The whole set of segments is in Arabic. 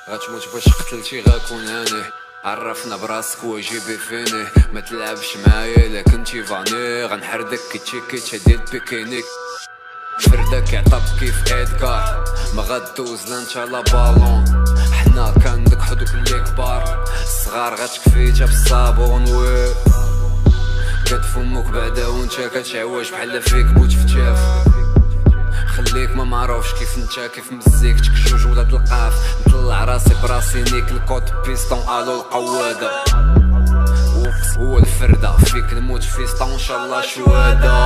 غتموت باش قتلتي غاكون هاني. عرفنا براسك وجيبي فيني، ما تلعبش معايا الا كنتي فاني. غنحردك كيتشيكيتشا ديال بيكينيك، فردك يعطب كيف ادكار. ما غدوز لا انت لا بالون، حنا كندكحو دوك اللي كبار. الصغار غتكفيتها بالصابون وي قد فمك بعدا وانت كتعواج بحال فيك بوت فتاف. خليك ما معروفش كيف انت كيف مزيكتك جوج ولاد القاف. نطلع راسي براسي نيك الكوت بيستون الو القواده. هو الفردة فيك نموت فيستون ان شاء الله شهادة.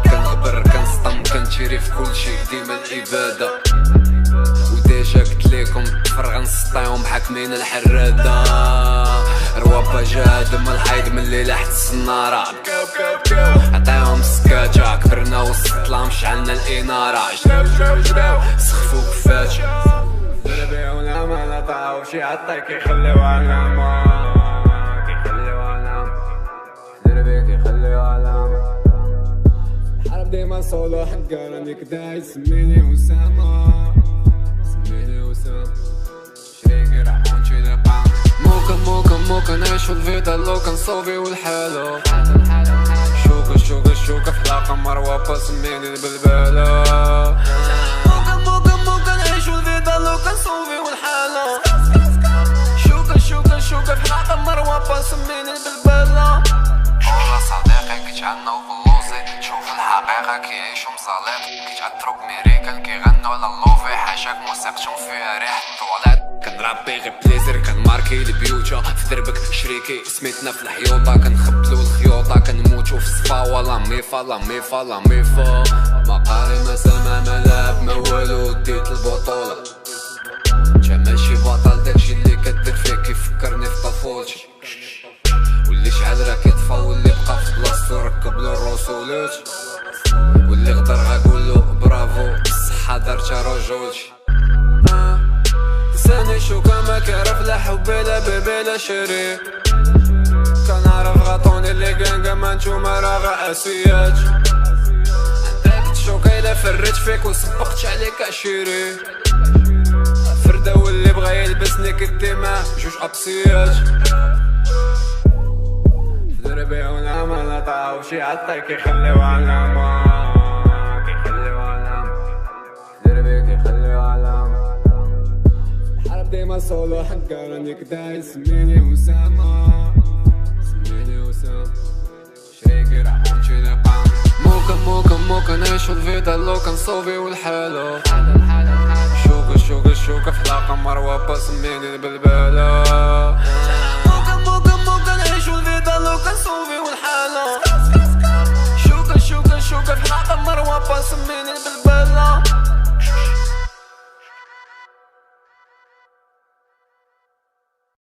كنغبر كنسطم كنتيري في كلشي ديما العبادة. وديجا قلت ليكم الطفر غنسطيهم حاكمين الحرادة. روابا جا دم الحيض من الليلة حتى السنارة. بكاو بكاو بكاو عطيهم السكاتة، كبرنا وسط الظلام شعلنا الإنارة. جراو سخفو كفاتة دربي ونعمة نطاو شي عطا كيخليو علامة. كيخليو علامة دربي كيخليو علامة. الحرب ديما صولو حقا راني كداي سميني أسامة. سميني أسامة شريكي رحمونشي لقام. موكا نعيشو الفيدا لو كنصوفيو الحالة. شوكة في حلاقة مروة سميني البلبالة. موكا نعيشو الفيدا لو كنصوفيو الحالة. شوكة في حلاقة مروة سميني البلبالة. والله صديقي كيتعناو باللوزي، شوف الحقيقة كيعيشو مصالح. كيتعطرو بميريكان كيغنو على اللوفي، حاشاك موسيقتهم فيها ريحة الطواليت. كنرابي غير بليزر كنماركي البيوتا في دربك شريكي. سميتنا في الحيوطة كنخبلو الخيوطة. كنموتو في الصفا لا ميفا لا ميفا لا ميفا. ما قاري ما سامع ما لعب ما والو ديت البطولة. انت ماشي بطل داكشي اللي كدير فيه كيفكرني في طفولتي. واللي شحال راه كيطفى واللي بقى في بلاصتو ركبلو الرسولات. واللي غدر غاقولو برافو بالصحة درتها رجولتي. لساني شوكا ما كيعرف لا حبي لا بيبي لا شريك. كنعرف غاطوني اللي كانكا ما نتوما راه غا اسيات. عندك تشوكا الا فريت فيك وسبقت عليك عشيري. فردة واللي بغا يلبسني كديما جوج ابسيات. في دربي ونعمة نطاو شي عطا كيخليو علامة. كيخليو علامة في دربي كيخليو علامة. الحرب ديما صولو حقا راني كداي سميني أسامة. سميني أسامة شريكي رحمونشي لقام. موكا نعيشو الفيدا لو كنصوفيو الحالة. شوكة في حلاقة مروة سميني البلبالة.